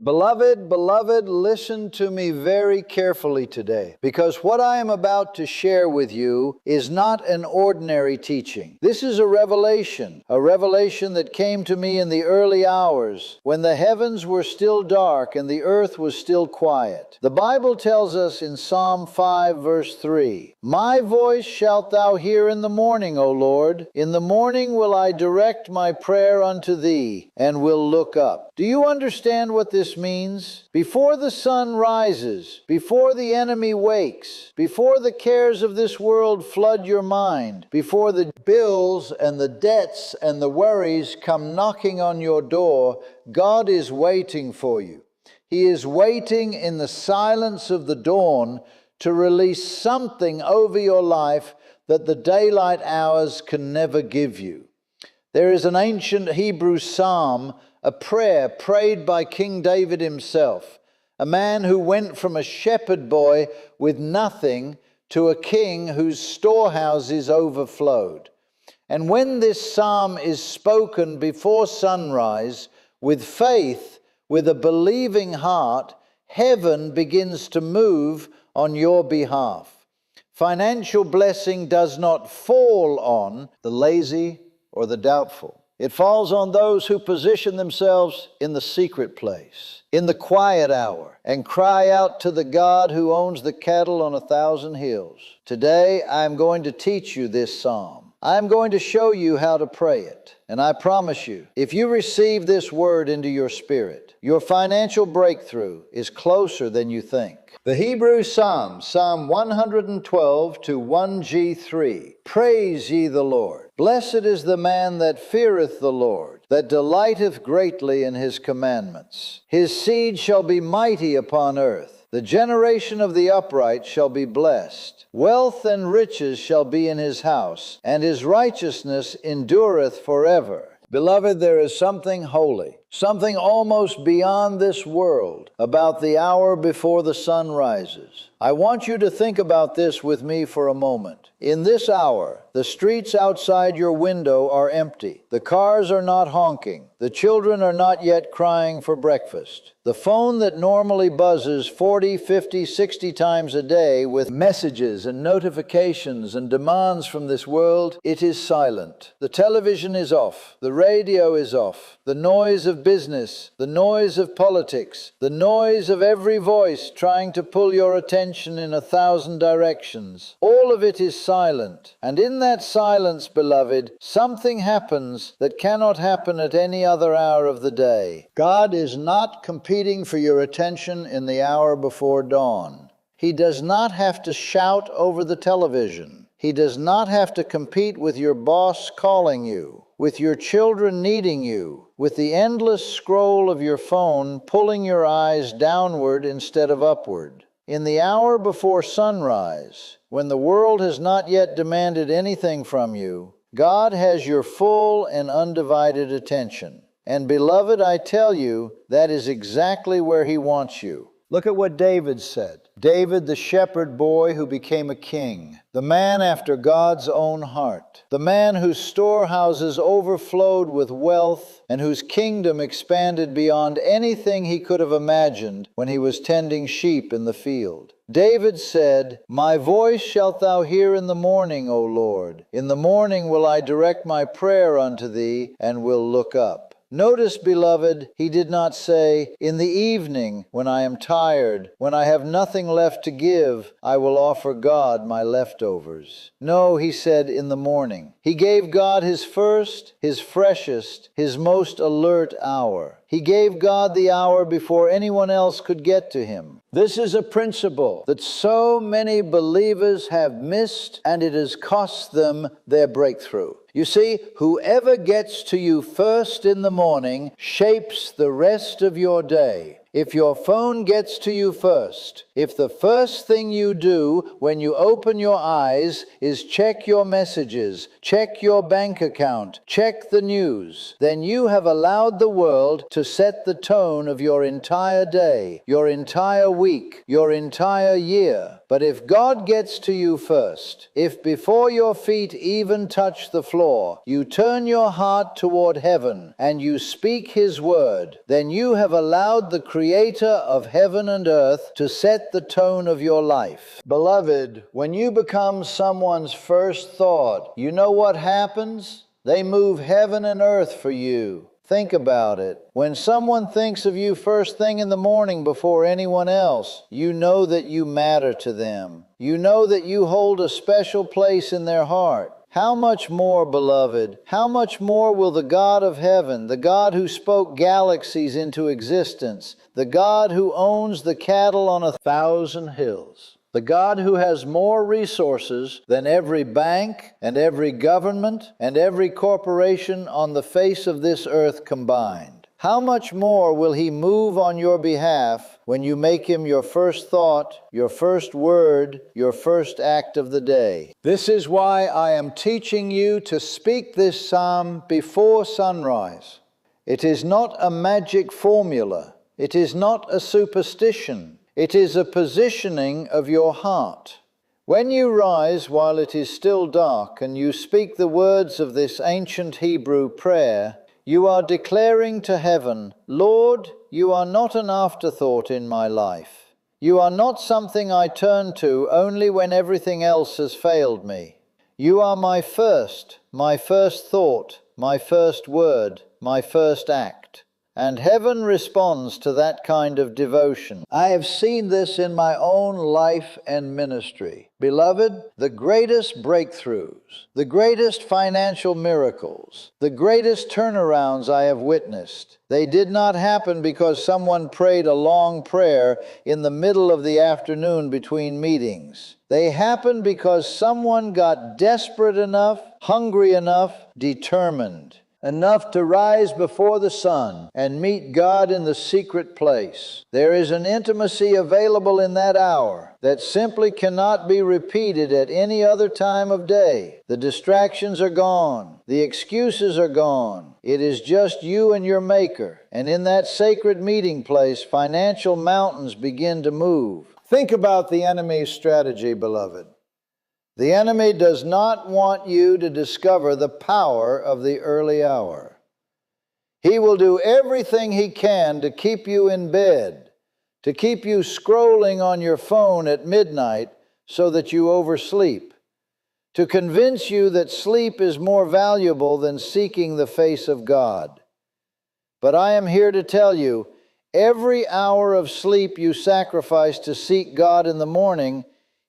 Beloved, listen to me very carefully today, because what I am about to share with you is not an ordinary teaching. This is a revelation that came to me in the early hours, when the heavens were still dark and the earth was still quiet. The Bible tells us in Psalm 5, verse 3, "My voice shalt thou hear in the morning, O Lord. In the morning will I direct my prayer unto thee, and will look up." Do you understand what this means? Before the sun rises, before the enemy wakes, before the cares of this world flood your mind, before the bills and the debts and the worries come knocking on your door, God is waiting for you. He is waiting in the silence of the dawn to release something over your life that the daylight hours can never give you. There is an ancient Hebrew psalm, a prayer prayed by King David himself, a man who went from a shepherd boy with nothing to a king whose storehouses overflowed. And when this psalm is spoken before sunrise, with faith, with a believing heart, heaven begins to move on your behalf. Financial blessing does not fall on the lazy or the doubtful. It falls on those who position themselves in the secret place, in the quiet hour, and cry out to the God who owns the cattle on 1,000 hills. Today, I'm going to teach you this psalm. I'm going to show you how to pray it. And I promise you, if you receive this word into your spirit, your financial breakthrough is closer than you think. The Hebrew Psalm, Psalm 112 to 1G3. Praise ye the Lord. Blessed is the man that feareth the Lord, that delighteth greatly in his commandments. His seed shall be mighty upon earth. The generation of the upright shall be blessed. Wealth and riches shall be in his house, and his righteousness endureth forever. Beloved, there is something holy, something almost beyond this world about the hour before the sun rises. I want you to think about this with me for a moment. In this hour, the streets outside your window are empty. The cars are not honking. The children are not yet crying for breakfast. The phone that normally buzzes 40, 50, 60 times a day with messages and notifications and demands from this world, it is silent. The television is off. The radio is off. The noise of business, the noise of politics, the noise of every voice trying to pull your attention in 1,000 directions. All of it is silent. And in that silence, beloved, something happens that cannot happen at any other hour of the day. God is not competing for your attention in the hour before dawn. He does not have to shout over the television. He does not have to compete with your boss calling you, with your children needing you, with the endless scroll of your phone pulling your eyes downward instead of upward. In the hour before sunrise, when the world has not yet demanded anything from you, God has your full and undivided attention. And beloved, I tell you, that is exactly where He wants you. Look at what David said. David, the shepherd boy who became a king, the man after God's own heart, the man whose storehouses overflowed with wealth and whose kingdom expanded beyond anything he could have imagined when he was tending sheep in the field. David said, "My voice shalt thou hear in the morning, O Lord. In the morning will I direct my prayer unto thee, and will look up." Notice, beloved, he did not say, "In the evening, when I am tired, when I have nothing left to give, I will offer God my leftovers." No, he said, "In the morning." He gave God his first, his freshest, his most alert hour. He gave God the hour before anyone else could get to him. This is a principle that so many believers have missed, and it has cost them their breakthrough. You see, whoever gets to you first in the morning shapes the rest of your day. If your phone gets to you first, if the first thing you do when you open your eyes is check your messages, check your bank account, check the news, then you have allowed the world to set the tone of your entire day, your entire week, your entire year. But if God gets to you first, if before your feet even touch the floor, you turn your heart toward heaven and you speak His word, then you have allowed the Creator of heaven and earth to set the tone of your life. Beloved, when you become someone's first thought, you know what happens? They move heaven and earth for you. Think about it. When someone thinks of you first thing in the morning before anyone else, you know that you matter to them. You know that you hold a special place in their heart. How much more, beloved, how much more will the God of heaven, the God who spoke galaxies into existence, the God who owns the cattle on 1,000 hills, the God who has more resources than every bank and every government and every corporation on the face of this earth combined, how much more will He move on your behalf when you make Him your first thought, your first word, your first act of the day? This is why I am teaching you to speak this psalm before sunrise. It is not a magic formula. It is not a superstition. It is a positioning of your heart. When you rise while it is still dark and you speak the words of this ancient Hebrew prayer, you are declaring to heaven, Lord, you are not an afterthought in my life. You are not something I turn to only when everything else has failed me. You are my first thought, my first word, my first act. And heaven responds to that kind of devotion. I have seen this in my own life and ministry. Beloved, the greatest breakthroughs, the greatest financial miracles, the greatest turnarounds I have witnessed, they did not happen because someone prayed a long prayer in the middle of the afternoon between meetings. They happened because someone got desperate enough, hungry enough, determined enough to rise before the sun and meet God in the secret place. There is an intimacy available in that hour that simply cannot be repeated at any other time of day. The distractions are gone. The excuses are gone. It is just you and your Maker. And in that sacred meeting place, financial mountains begin to move. Think about the enemy's strategy, beloved. The enemy does not want you to discover the power of the early hour. He will do everything he can to keep you in bed, to keep you scrolling on your phone at midnight so that you oversleep, to convince you that sleep is more valuable than seeking the face of God. But I am here to tell you, every hour of sleep you sacrifice to seek God in the morning,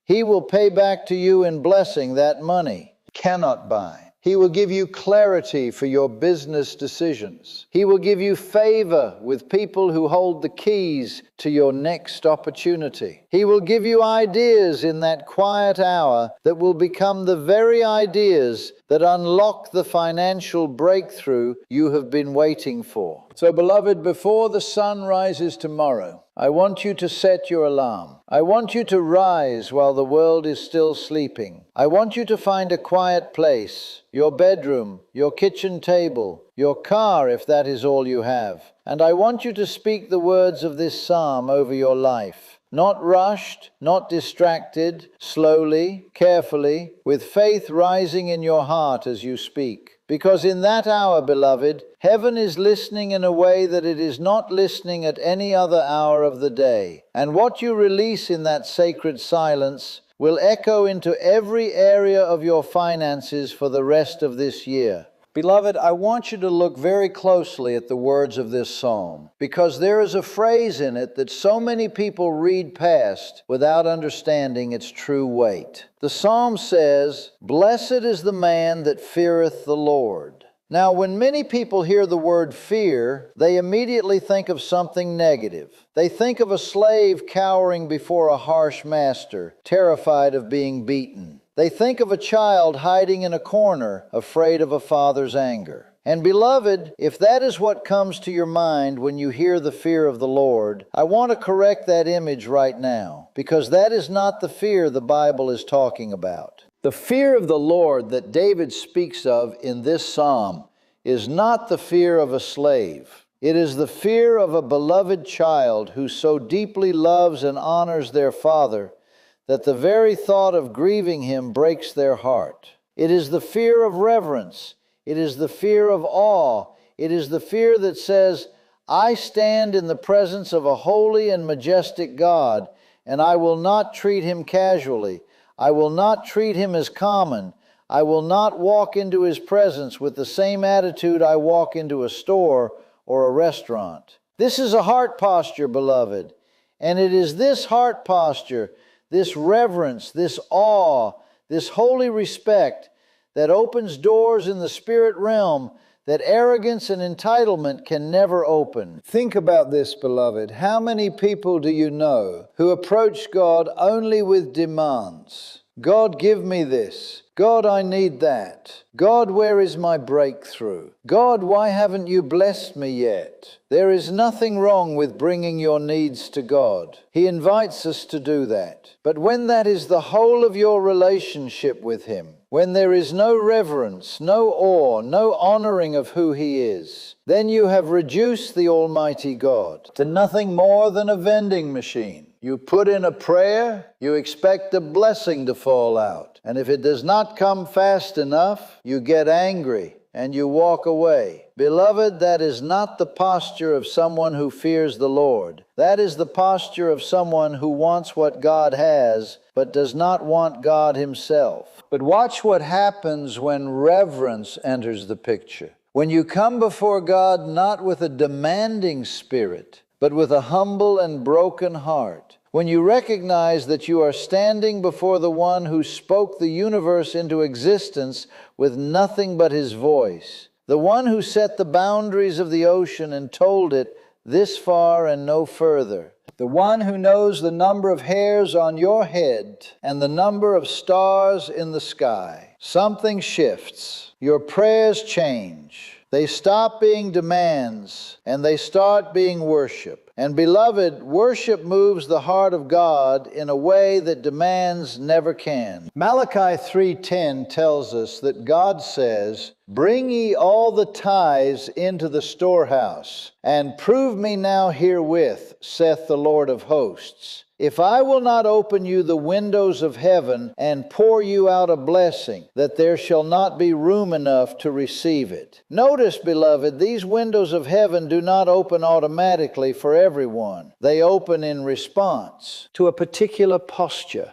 He will pay back to you in blessing that money cannot buy. He will give you clarity for your business decisions. He will give you favor with people who hold the keys to your next opportunity. He will give you ideas in that quiet hour that will become the very ideas that unlock the financial breakthrough you have been waiting for. So, beloved, before the sun rises tomorrow, I want you to set your alarm. I want you to rise while the world is still sleeping. I want you to find a quiet place, your bedroom, your kitchen table, your car if that is all you have. And I want you to speak the words of this psalm over your life. Not rushed, not distracted, slowly, carefully, with faith rising in your heart as you speak. Because in that hour, beloved, heaven is listening in a way that it is not listening at any other hour of the day. And what you release in that sacred silence will echo into every area of your finances for the rest of this year. Beloved, I want you to look very closely at the words of this psalm, because there is a phrase in it that so many people read past without understanding its true weight. The psalm says, "Blessed is the man that feareth the Lord." Now, when many people hear the word fear, they immediately think of something negative. They think of a slave cowering before a harsh master, terrified of being beaten. They think of a child hiding in a corner, afraid of a father's anger. And beloved, if that is what comes to your mind when you hear the fear of the Lord, I want to correct that image right now, because that is not the fear the Bible is talking about. The fear of the Lord that David speaks of in this psalm is not the fear of a slave. It is the fear of a beloved child who so deeply loves and honors their father that the very thought of grieving him breaks their heart. It is the fear of reverence. It is the fear of awe. It is the fear that says, I stand in the presence of a holy and majestic God, and I will not treat him casually. I will not treat him as common. I will not walk into his presence with the same attitude I walk into a store or a restaurant. This is a heart posture, beloved. And it is this heart posture, this reverence, this awe, this holy respect that opens doors in the spirit realm that arrogance and entitlement can never open. Think about this, beloved. How many people do you know who approach God only with demands? God, give me this. God, I need that. God, where is my breakthrough? God, why haven't you blessed me yet? There is nothing wrong with bringing your needs to God. He invites us to do that. But when that is the whole of your relationship with Him, when there is no reverence, no awe, no honoring of who He is, then you have reduced the Almighty God to nothing more than a vending machine. You put in a prayer, you expect a blessing to fall out. And if it does not come fast enough, you get angry and you walk away. Beloved, that is not the posture of someone who fears the Lord. That is the posture of someone who wants what God has, but does not want God Himself. But watch what happens when reverence enters the picture. When you come before God not with a demanding spirit, but with a humble and broken heart. When you recognize that you are standing before the one who spoke the universe into existence with nothing but His voice, the one who set the boundaries of the ocean and told it this far and no further, the one who knows the number of hairs on your head and the number of stars in the sky. Something shifts. Your prayers change. They stop being demands and they start being worship. And beloved, worship moves the heart of God in a way that demands never can. Malachi 3:10 tells us that God says, "Bring ye all the tithes into the storehouse, and prove me now herewith, saith the Lord of hosts. If I will not open you the windows of heaven and pour you out a blessing, that there shall not be room enough to receive it." Notice, beloved, these windows of heaven do not open automatically for everyone. They open in response to a particular posture,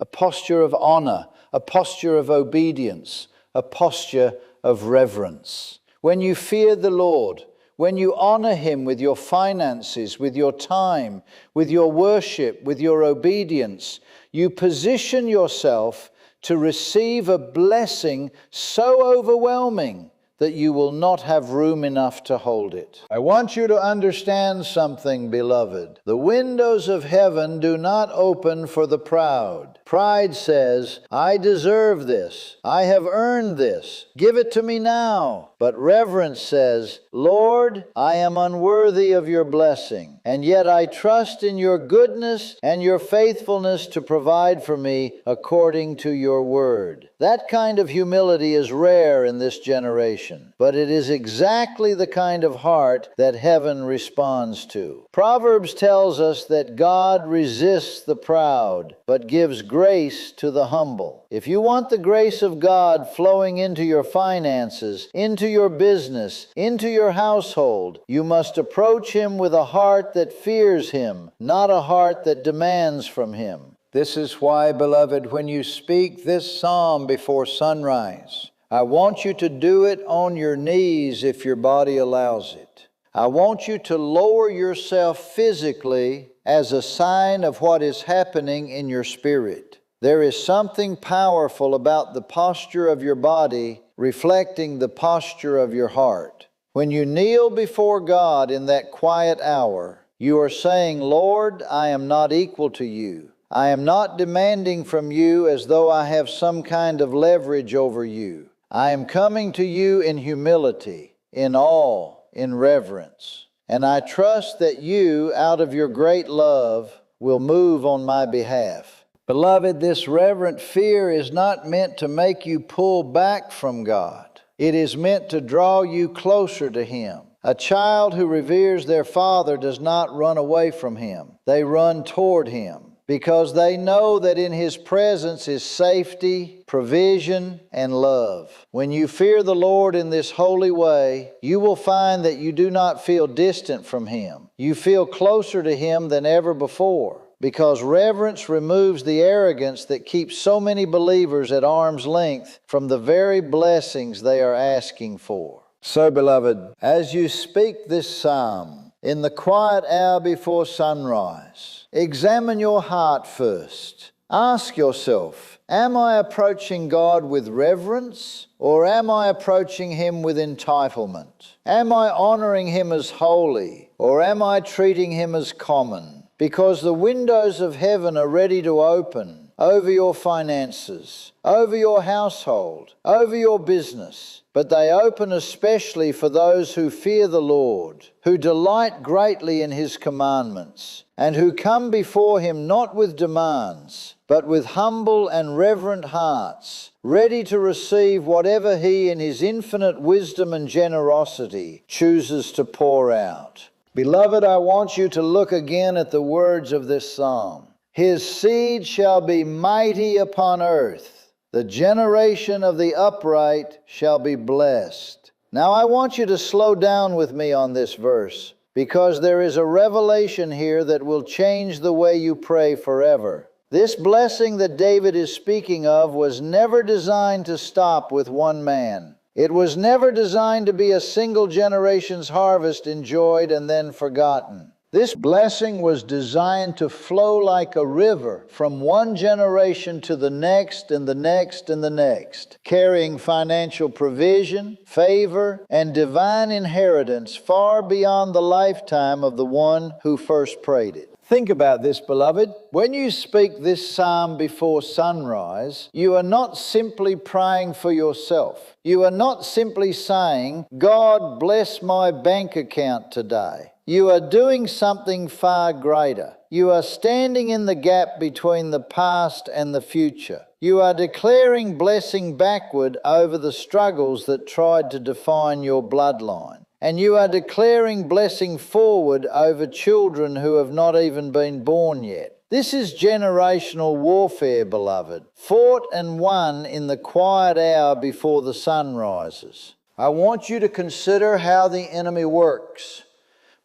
a posture of honor, a posture of obedience, a posture of reverence. When you fear the Lord, when you honor Him with your finances, with your time, with your worship, with your obedience, you position yourself to receive a blessing so overwhelming that you will not have room enough to hold it. I want you to understand something, beloved. The windows of heaven do not open for the proud. Pride says, I deserve this. I have earned this. Give it to me now. But reverence says, Lord, I am unworthy of your blessing, and yet I trust in your goodness and your faithfulness to provide for me according to your word. That kind of humility is rare in this generation, but it is exactly the kind of heart that heaven responds to. Proverbs tells us that God resists the proud, but gives grace to the humble. If you want the grace of God flowing into your finances, into your business, into your household, you must approach Him with a heart that fears Him, not a heart that demands from Him. This is why, beloved, when you speak this psalm before sunrise, I want you to do it on your knees if your body allows it. I want you to lower yourself physically as a sign of what is happening in your spirit. There is something powerful about the posture of your body reflecting the posture of your heart. When you kneel before God in that quiet hour, you are saying, Lord, I am not equal to you. I am not demanding from you as though I have some kind of leverage over you. I am coming to you in humility, in awe, in reverence. And I trust that you, out of your great love, will move on my behalf. Beloved, this reverent fear is not meant to make you pull back from God. It is meant to draw you closer to Him. A child who reveres their father does not run away from him. They run toward Him. because they know that in His presence is safety, provision, and love. When you fear the Lord in this holy way, you will find that you do not feel distant from Him. You feel closer to Him than ever before, because reverence removes the arrogance that keeps so many believers at arm's length from the very blessings they are asking for. So, beloved, as you speak this psalm in the quiet hour before sunrise, examine your heart first. Ask yourself, am I approaching God with reverence, or am I approaching Him with entitlement? Am I honoring Him as holy, or am I treating Him as common? Because the windows of heaven are ready to open over your finances, over your household, over your business. But they open especially for those who fear the Lord, who delight greatly in His commandments, and who come before Him not with demands, but with humble and reverent hearts, ready to receive whatever He in His infinite wisdom and generosity chooses to pour out. Beloved, I want you to look again at the words of this psalm. His seed shall be mighty upon earth. The generation of the upright shall be blessed. Now I want you to slow down with me on this verse, because there is a revelation here that will change the way you pray forever. This blessing that David is speaking of was never designed to stop with one man. It was never designed to be a single generation's harvest enjoyed and then forgotten. This blessing was designed to flow like a river from one generation to the next and the next and the next, carrying financial provision, favor, and divine inheritance far beyond the lifetime of the one who first prayed it. Think about this, beloved. When you speak this psalm before sunrise, you are not simply praying for yourself. You are not simply saying, God bless my bank account today. You are doing something far greater. You are standing in the gap between the past and the future. You are declaring blessing backward over the struggles that tried to define your bloodline. And you are declaring blessing forward over children who have not even been born yet. This is generational warfare, beloved, fought and won in the quiet hour before the sun rises. I want you to consider how the enemy works,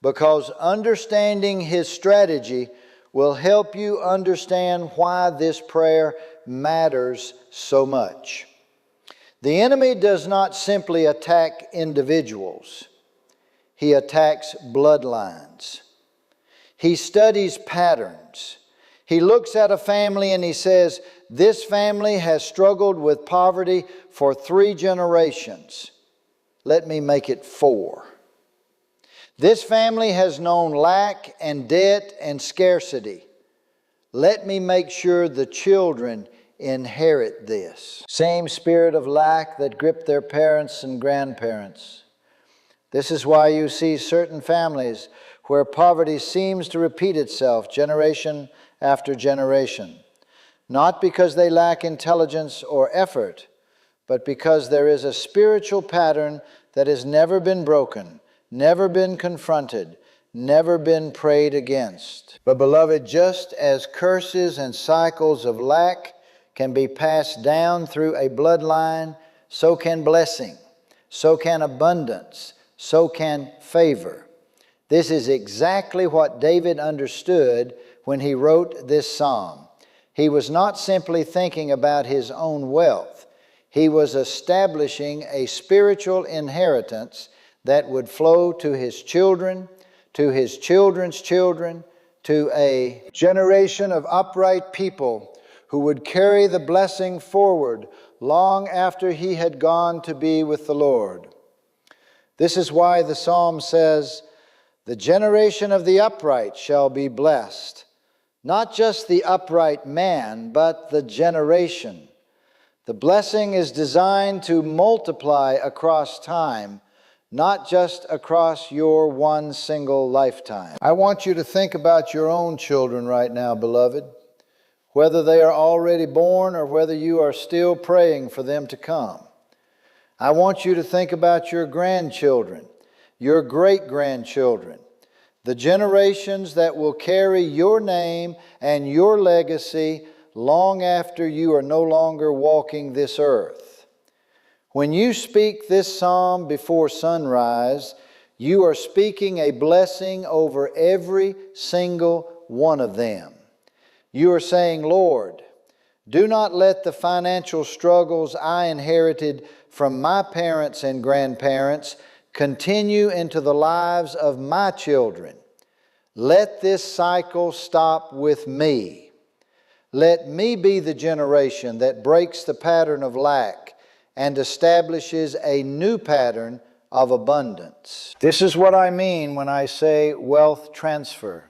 because understanding his strategy will help you understand why this prayer matters so much. The enemy does not simply attack individuals. He attacks bloodlines. He studies patterns. He looks at a family and he says, this family has struggled with poverty for 3 generations. Let me make it 4. This family has known lack and debt and scarcity. Let me make sure the children inherit this. Same spirit of lack that gripped their parents and grandparents. This is why you see certain families where poverty seems to repeat itself generation after generation. Not because they lack intelligence or effort, but because there is a spiritual pattern that has never been broken, never been confronted, never been prayed against. But beloved, just as curses and cycles of lack can be passed down through a bloodline, so can blessing, so can abundance, so can favor. This is exactly what David understood when he wrote this psalm. He was not simply thinking about his own wealth. He was establishing a spiritual inheritance that would flow to his children, to his children's children, to a generation of upright people who would carry the blessing forward long after he had gone to be with the Lord. This is why the psalm says, the generation of the upright shall be blessed. Not just the upright man, but the generation. The blessing is designed to multiply across time, not just across your one single lifetime. I want you to think about your own children right now, beloved, whether they are already born or whether you are still praying for them to come. I want you to think about your grandchildren, your great-grandchildren. the generations that will carry your name and your legacy long after you are no longer walking this earth. When you speak this psalm before sunrise, you are speaking a blessing over every single one of them. You are saying, Lord, do not let the financial struggles I inherited from my parents and grandparents continue into the lives of my children. Let this cycle stop with me. Let me be the generation that breaks the pattern of lack and establishes a new pattern of abundance. This is what I mean when I say wealth transfer.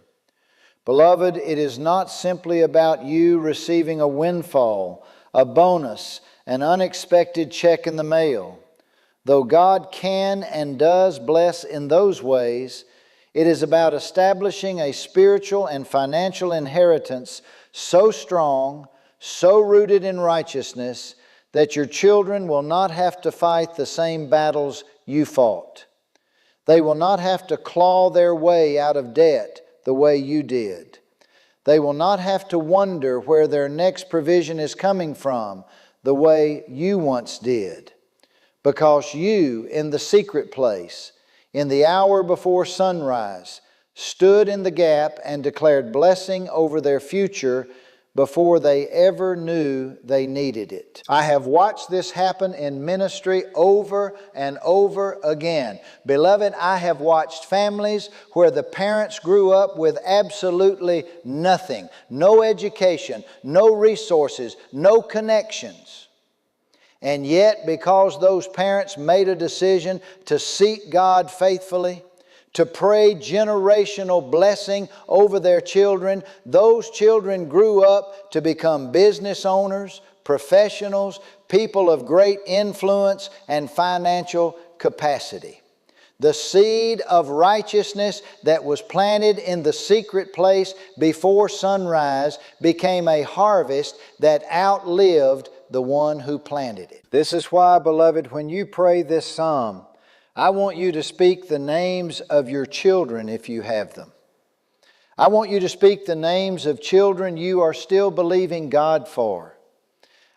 Beloved, it is not simply about you receiving a windfall, a bonus, an unexpected check in the mail. Though God can and does bless in those ways, it is about establishing a spiritual and financial inheritance so strong, so rooted in righteousness, that your children will not have to fight the same battles you fought. They will not have to claw their way out of debt the way you did. They will not have to wonder where their next provision is coming from the way you once did. Because you, in the secret place, in the hour before sunrise, stood in the gap and declared blessing over their future before they ever knew they needed it. I have watched this happen in ministry over and over again. Beloved, I have watched families where the parents grew up with absolutely nothing, no education, no resources, no connections. And yet, because those parents made a decision to seek God faithfully, to pray generational blessing over their children, those children grew up to become business owners, professionals, people of great influence and financial capacity. The seed of righteousness that was planted in the secret place before sunrise became a harvest that outlived the one who planted it. This is why, beloved, when you pray this psalm, I want you to speak the names of your children if you have them. I want you to speak the names of children you are still believing God for.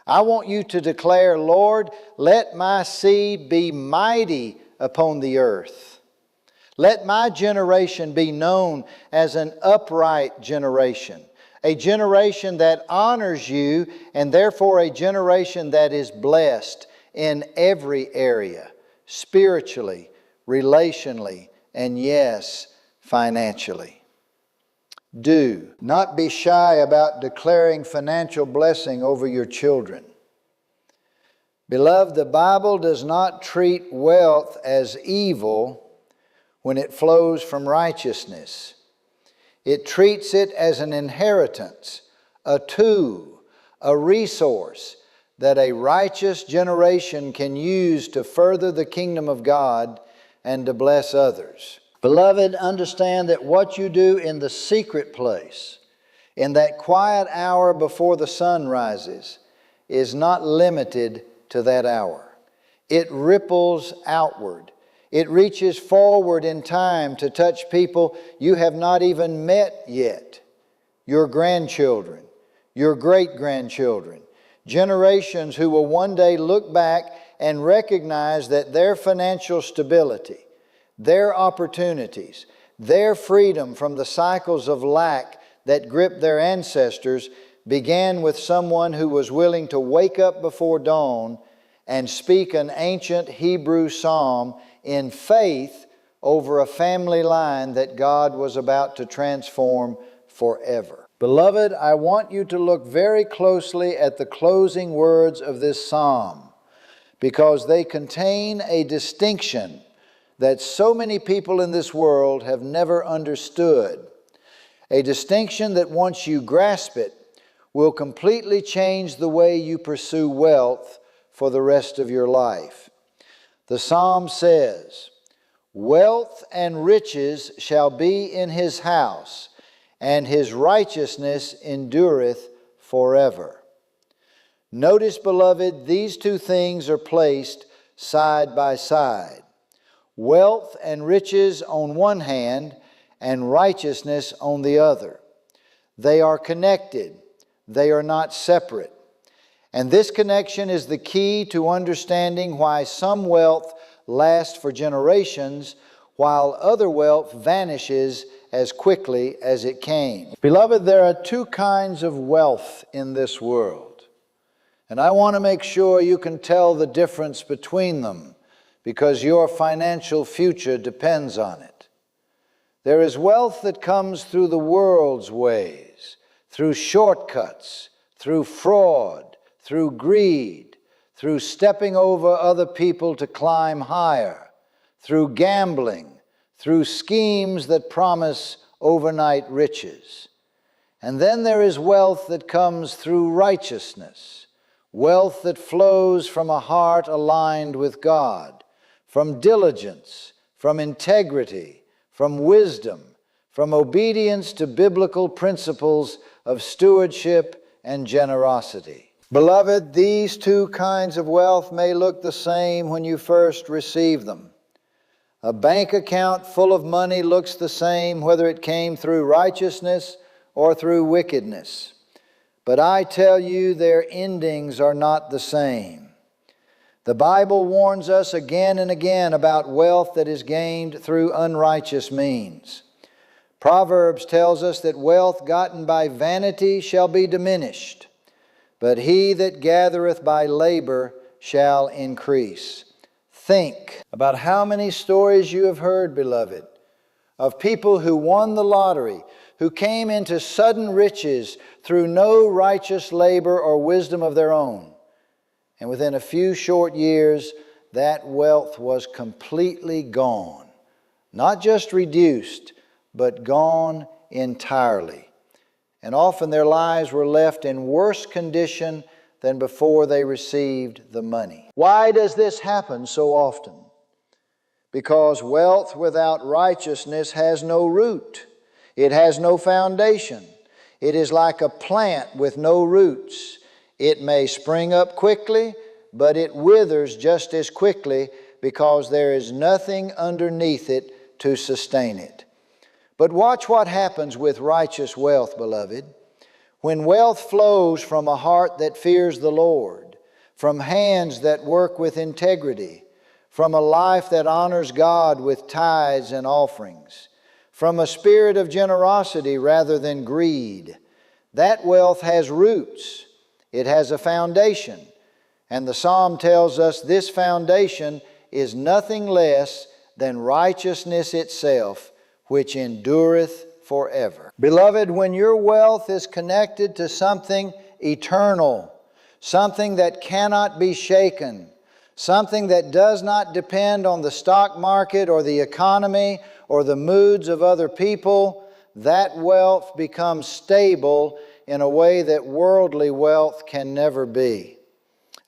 I want you to declare, Lord, let my seed be mighty upon the earth. Let my generation be known as an upright generation, a generation that honors you, and therefore a generation that is blessed in every area, spiritually, relationally, and yes, financially. Do not be shy about declaring financial blessing over your children. Beloved, the Bible does not treat wealth as evil when it flows from righteousness. It treats it as an inheritance, a tool, a resource that a righteous generation can use to further the kingdom of God and to bless others. Beloved, understand that what you do in the secret place, in that quiet hour before the sun rises, is not limited to that hour. It ripples outward. It reaches forward in time to touch people you have not even met yet. Your grandchildren, your great-grandchildren, generations who will one day look back and recognize that their financial stability, their opportunities, their freedom from the cycles of lack that gripped their ancestors began with someone who was willing to wake up before dawn and speak an ancient Hebrew psalm in faith over a family line that God was about to transform forever. Beloved, I want you to look very closely at the closing words of this psalm, because they contain a distinction that so many people in this world have never understood. A distinction that once you grasp it, will completely change the way you pursue wealth for the rest of your life. The psalm says, "Wealth and riches shall be in his house, and his righteousness endureth forever." Notice, beloved, these two things are placed side by side. Wealth and riches on one hand, and righteousness on the other. They are connected. They are not separate. And this connection is the key to understanding why some wealth lasts for generations, while other wealth vanishes as quickly as it came. Beloved, there are two kinds of wealth in this world. And I want to make sure you can tell the difference between them, because your financial future depends on it. There is wealth that comes through the world's ways, through shortcuts, through fraud, through greed, through stepping over other people to climb higher, through gambling, through schemes that promise overnight riches. And then there is wealth that comes through righteousness, wealth that flows from a heart aligned with God, from diligence, from integrity, from wisdom, from obedience to biblical principles of stewardship and generosity. Beloved, these two kinds of wealth may look the same when you first receive them. A bank account full of money looks the same whether it came through righteousness or through wickedness. But I tell you, their endings are not the same. The Bible warns us again and again about wealth that is gained through unrighteous means. Proverbs tells us that wealth gotten by vanity shall be diminished, but he that gathereth by labor shall increase. Think about how many stories you have heard, beloved, of people who won the lottery, who came into sudden riches through no righteous labor or wisdom of their own. And within a few short years, that wealth was completely gone. Not just reduced, but gone entirely. And often their lives were left in worse condition than before they received the money. Why does this happen so often? Because wealth without righteousness has no root. It has no foundation. It is like a plant with no roots. It may spring up quickly, but it withers just as quickly because there is nothing underneath it to sustain it. But watch what happens with righteous wealth, beloved. When wealth flows from a heart that fears the Lord, from hands that work with integrity, from a life that honors God with tithes and offerings, from a spirit of generosity rather than greed, that wealth has roots. It has a foundation. And the Psalm tells us this foundation is nothing less than righteousness itself, which endureth forever. Beloved, when your wealth is connected to something eternal, something that cannot be shaken, something that does not depend on the stock market or the economy or the moods of other people, that wealth becomes stable in a way that worldly wealth can never be.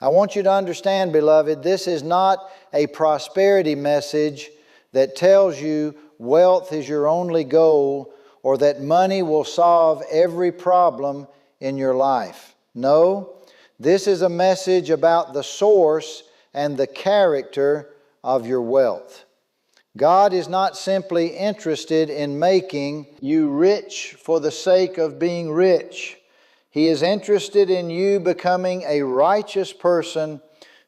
I want you to understand, beloved, this is not a prosperity message that tells you wealth is your only goal or that money will solve every problem in your life. No, this is a message about the source and the character of your wealth. God is not simply interested in making you rich for the sake of being rich. He is interested in you becoming a righteous person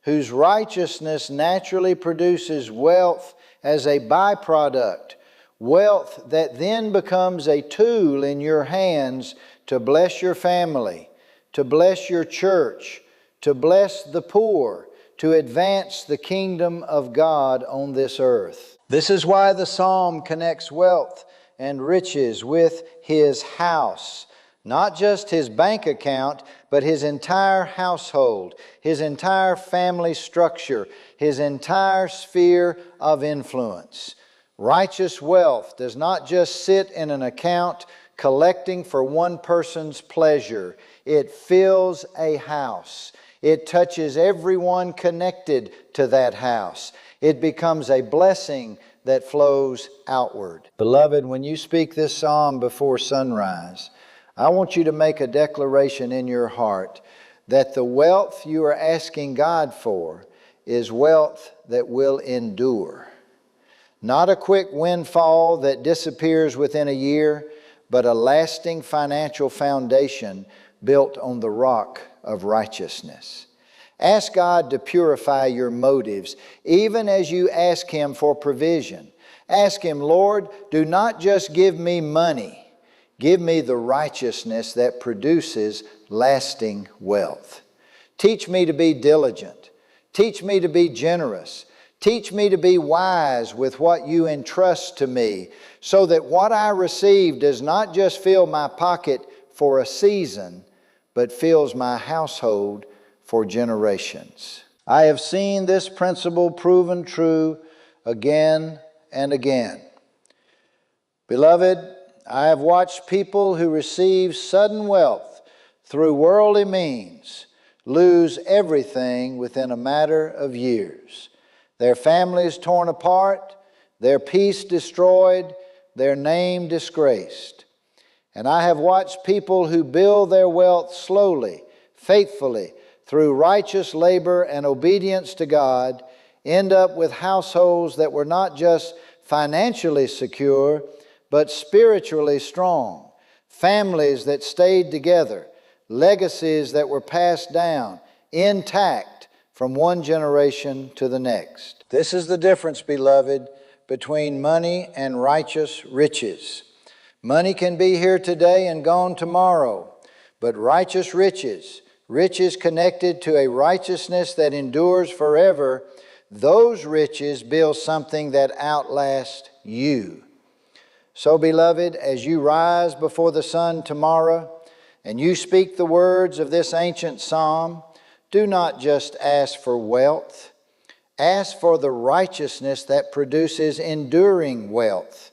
whose righteousness naturally produces wealth as a byproduct, wealth that then becomes a tool in your hands to bless your family, to bless your church, to bless the poor, to advance the kingdom of God on this earth. This is why the Psalm connects wealth and riches with his house. Not just his bank account, but his entire household, his entire family structure, his entire sphere of influence. Righteous wealth does not just sit in an account collecting for one person's pleasure. It fills a house. It touches everyone connected to that house. It becomes a blessing that flows outward. Beloved, when you speak this psalm before sunrise, I want you to make a declaration in your heart that the wealth you are asking God for is wealth that will endure. Not a quick windfall that disappears within a year, but a lasting financial foundation built on the rock of righteousness. Ask God to purify your motives, even as you ask Him for provision. Ask Him, Lord, do not just give me money. Give me the righteousness that produces lasting wealth. Teach me to be diligent. Teach me to be generous. Teach me to be wise with what you entrust to me, so that what I receive does not just fill my pocket for a season, but fills my household for generations. I have seen this principle proven true again and again. Beloved, I have watched people who receive sudden wealth through worldly means lose everything within a matter of years. Their families torn apart, their peace destroyed, their name disgraced. And I have watched people who build their wealth slowly, faithfully, through righteous labor and obedience to God, end up with households that were not just financially secure, but spiritually strong, families that stayed together, legacies that were passed down, intact from one generation to the next. This is the difference, beloved, between money and righteous riches. Money can be here today and gone tomorrow, but righteous riches, riches connected to a righteousness that endures forever, those riches build something that outlasts you. So, beloved, as you rise before the sun tomorrow and you speak the words of this ancient psalm, do not just ask for wealth. Ask for the righteousness that produces enduring wealth.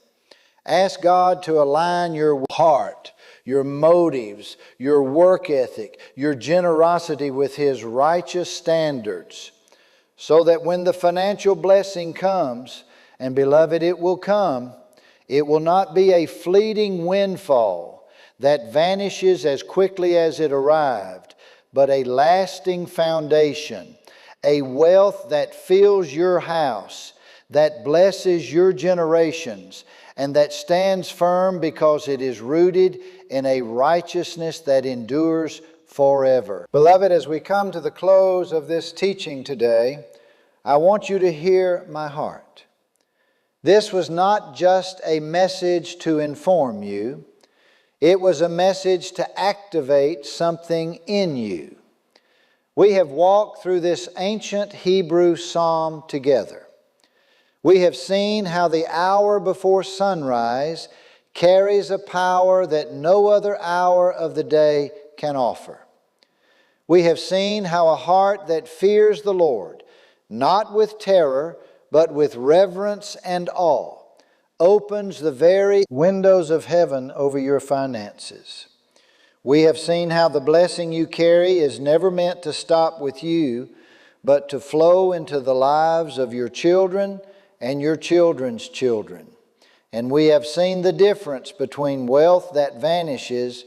Ask God to align your heart, your motives, your work ethic, your generosity with His righteous standards, so that when the financial blessing comes, and beloved, it will come, it will not be a fleeting windfall that vanishes as quickly as it arrived, but a lasting foundation, a wealth that fills your house, that blesses your generations, and that stands firm because it is rooted in a righteousness that endures forever. Beloved, as we come to the close of this teaching today, I want you to hear my heart. This was not just a message to inform you. It was a message to activate something in you. We have walked through this ancient Hebrew psalm together. We have seen how the hour before sunrise carries a power that no other hour of the day can offer. We have seen how a heart that fears the Lord, not with terror, but with reverence and awe, opens the very windows of heaven over your finances. We have seen how the blessing you carry is never meant to stop with you, but to flow into the lives of your children and your children's children. And we have seen the difference between wealth that vanishes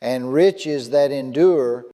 and riches that endure